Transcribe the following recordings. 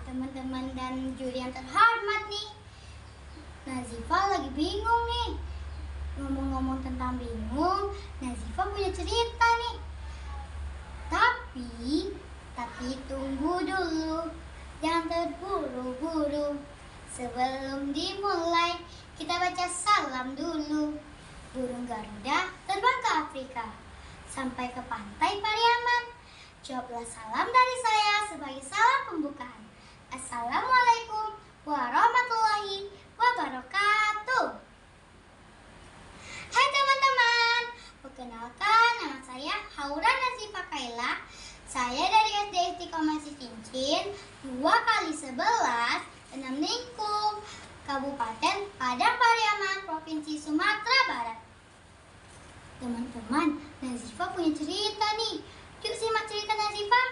teman-teman dan juri yang terhormat nih. Nazifa lagi bingung nih. Ngomong-ngomong tentang bingung, Nazifa punya cerita nih. Tapi tunggu dulu. Jangan terburu-buru. Sebelum dimulai, kita baca salam dulu. Burung Garuda terbang ke Afrika, sampai ke pantai Pariaman. Jawablah salam dari saya sebagai salam pembukaan. Assalamualaikum warahmatullahi wabarakatuh. Hai teman-teman, perkenalkan nama saya Haura Nazifa Kaila. Saya dari SD Istiqomah Cincin 2x11 6 Ningkum, Kabupaten Padang Pariaman, Provinsi Sumatera Barat. Teman-teman, Nazifa punya cerita nih. Yuk simak cerita Nazifa.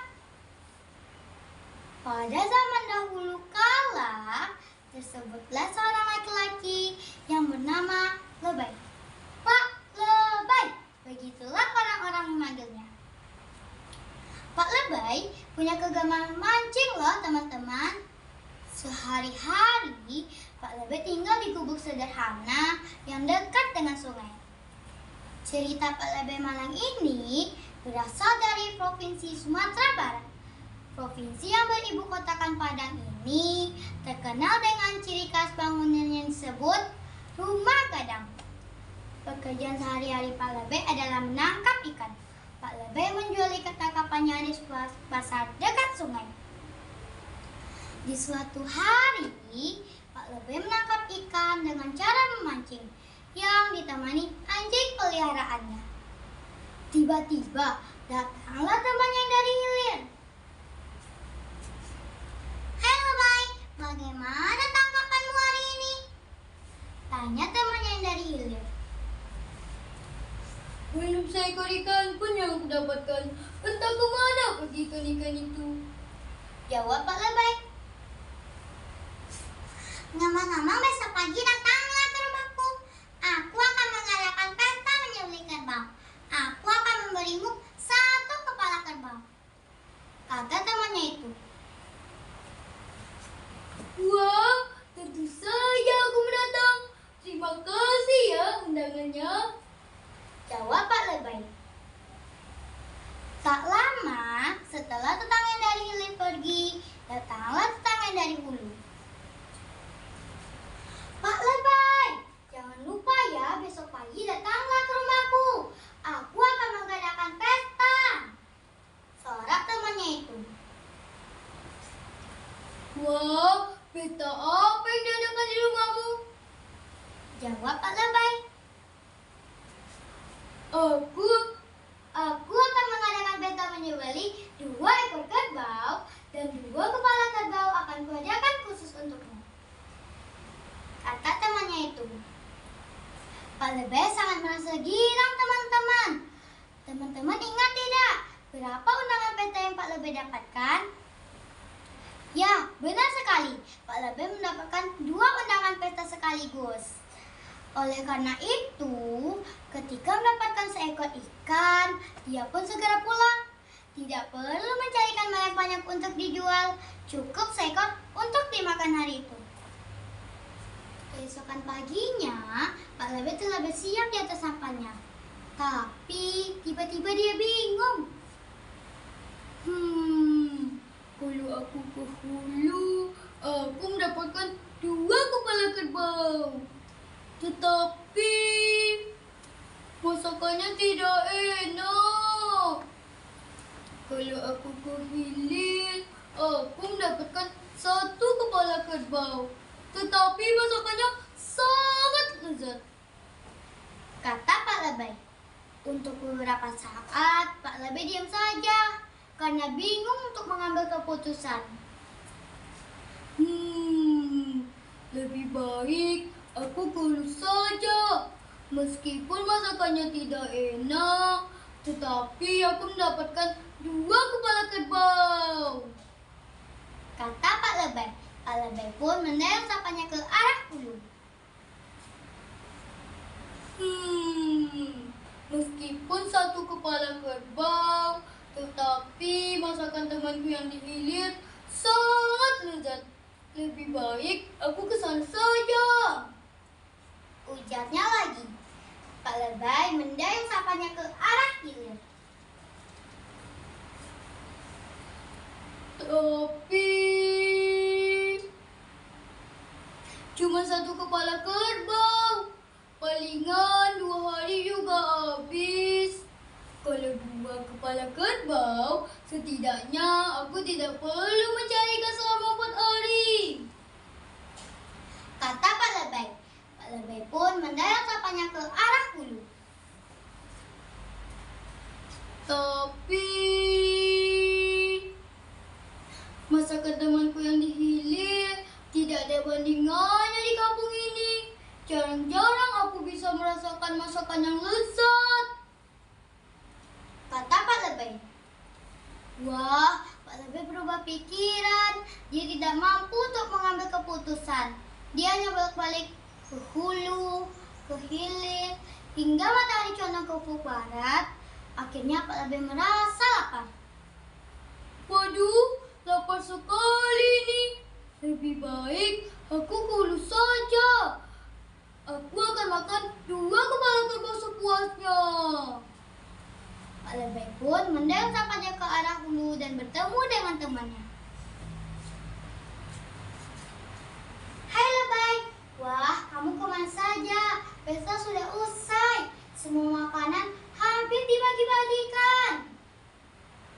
Pada zaman dahulu kala, tersebutlah seorang laki-laki yang bernama Lebay. Pak Lebay, begitulah orang-orang memanggilnya. Pak Lebay punya kegemaran mancing loh teman-teman. Sehari-hari, Pak Lebay tinggal di gubuk sederhana yang dekat dengan sungai. Cerita Pak Lebay Malang ini berasal dari Provinsi Sumatera Barat. Provinsi yang beribu kotakan Padang ini terkenal dengan ciri khas bangunan yang disebut rumah gadang. Pekerjaan sehari-hari Pak Lebay adalah menangkap ikan. Pak Lebay menjual ikan tangkapannya di pasar dekat sungai. Di suatu hari, Pak Lebay menangkap ikan dengan cara memancing yang ditemani anjing peliharaannya. Tiba-tiba datanglah temannya dari hilir. Hai Lebay, bagaimana tangkapanmu hari ini? Tanya temannya yang dari hilir. Belum seekor ikan pun yang aku dapatkan. Entah kemana pergi ikan-ikan itu. Jawab Pak Lebay. Ngomong-ngomong, besok pagi datanglah ke rumahku. Aku akan mengadakan pesta menyembelih kerbau. Aku akan memberimu 1 kepala kerbau, kata temannya itu. Wah, tentu saja aku mendatang. Terima kasih ya undangannya. Jawab Pak Lebay. Tak lama setelah tetangga dari hilir pergi, datanglah tetangga dari hulu. Pak Lebay, jangan lupa ya besok pagi datanglah ke rumahku. Aku akan mengadakan pesta, sorak temannya itu. Wah, pesta apa yang diadakan di rumahmu? Jawab Pak Lebay. Aku akan mengadakan pesta menyembelih 2 ekor kerbau dan 2 kepala kerbau akan kuadakan khusus untukmu, kata temannya itu. Pak Lebay sangat merasa girang teman-teman. Teman-teman ingat tidak berapa undangan pesta yang Pak Lebay dapatkan? Ya, benar sekali. Pak Lebay mendapatkan 2 undangan pesta sekaligus. Oleh karena itu, ketika mendapatkan seekor ikan, dia pun segera pulang. Tidak perlu mencari ikan banyak-banyak untuk dijual, cukup seekor untuk dimakan hari itu. Keesokan paginya, Pak Lebay telah bersiap di atas sampannya. Tapi tiba-tiba dia bingung. Kalau aku ke hulu, aku mendapatkan 2 kepala kerbau. Tetapi masakannya tidak enak. Kalau aku ke hilir, aku mendapatkan 1 kepala kerbau. Tetapi masakannya sangat lezat, kata Pak Lebay. Untuk beberapa saat, Pak Lebay diam saja karena bingung untuk mengambil keputusan. Lebih baik aku kurus saja. Meskipun masakannya tidak enak, tetapi aku mendapatkan 2 kepala kerbau, kata Pak Lebay. Pak Lebay pun menendang sapanya ke arah hulu. Meskipun 1 kepala kerbau, tetapi masakan temanku yang di hilir sangat lezat. Lebih baik aku ke sana saja. Ujarnya lagi. Pak Lebay mendayung sapanya ke arah hilir. Tapi cuma satu kepala kerbau. Palingan 2 hari juga habis. Kalau 2 kepala kerbau, setidaknya aku tidak perlu mencarikan selama 4 hari. Kata Pak Lebay. Pak Lebay pun mendayung sapanya ke arah hulu. Tapi masakan temanku yang di hilir tidak ada bandingannya di kampung ini. Jarang-jarang aku bisa merasakan masakan yang lezat. Kata Pak Lebay. Wah, Pak Lebay berubah pikiran. Dia tidak mampu untuk mengambil keputusan. Dia hanya bolak-balik ke hulu, ke hilir, hingga matahari condong ke ufuk barat. Akhirnya Pak Lebay merasa lapar. Waduh, lapar sekali ini. Lebih baik aku ke hulu saja. Aku akan makan 2 kepala kerbau sepuasnya. Pak Lebay pun mendayung sapanya ke arah hulu dan bertemu dengan temannya. Hai Lebay, wah kamu kemana saja? Pesta sudah usai, semua makanan hampir dibagi-bagikan.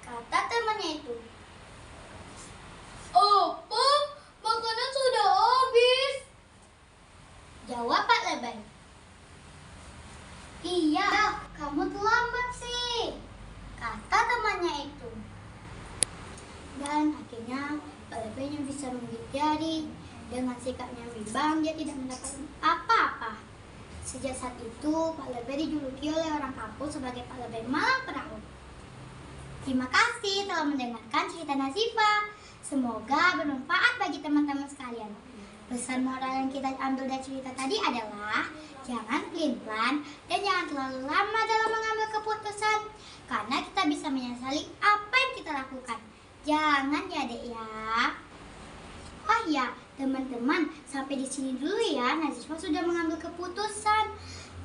Kata temannya itu. Apa? Makanan sudah habis. Jawab Pak Lebay. Iya, kamu terlambat sih, kata temannya itu. Dan akhirnya Pak Lebay hanya bisa menggigit jari. Dengan sikapnya bimbang, dia tidak mendapatkan apa-apa. Sejak saat itu, Pak Lebay dijuluki oleh orang kampung sebagai Pak Lebay Malang Perahu. Terima kasih telah mendengarkan cerita Nazifa. Semoga bermanfaat bagi teman-teman sekalian. Pesan moral yang kita ambil dari cerita tadi adalah jangan pelin-pelan dan jangan terlalu lama dalam mengambil keputusan, karena kita bisa menyesali apa yang kita lakukan. Jangan ya Dek ya. Oh ya, teman-teman, sampai di sini dulu ya. Nazifa sudah mengambil keputusan.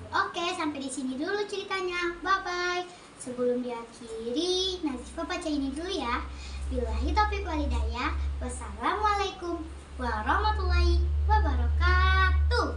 Oke, sampai di sini dulu ceritanya. Bye-bye. Sebelum diakhiri, Nazifa baca ini dulu ya. Billahi taufiq walhidayah. Wassalamualaikum warahmatullahi wabarakatuh.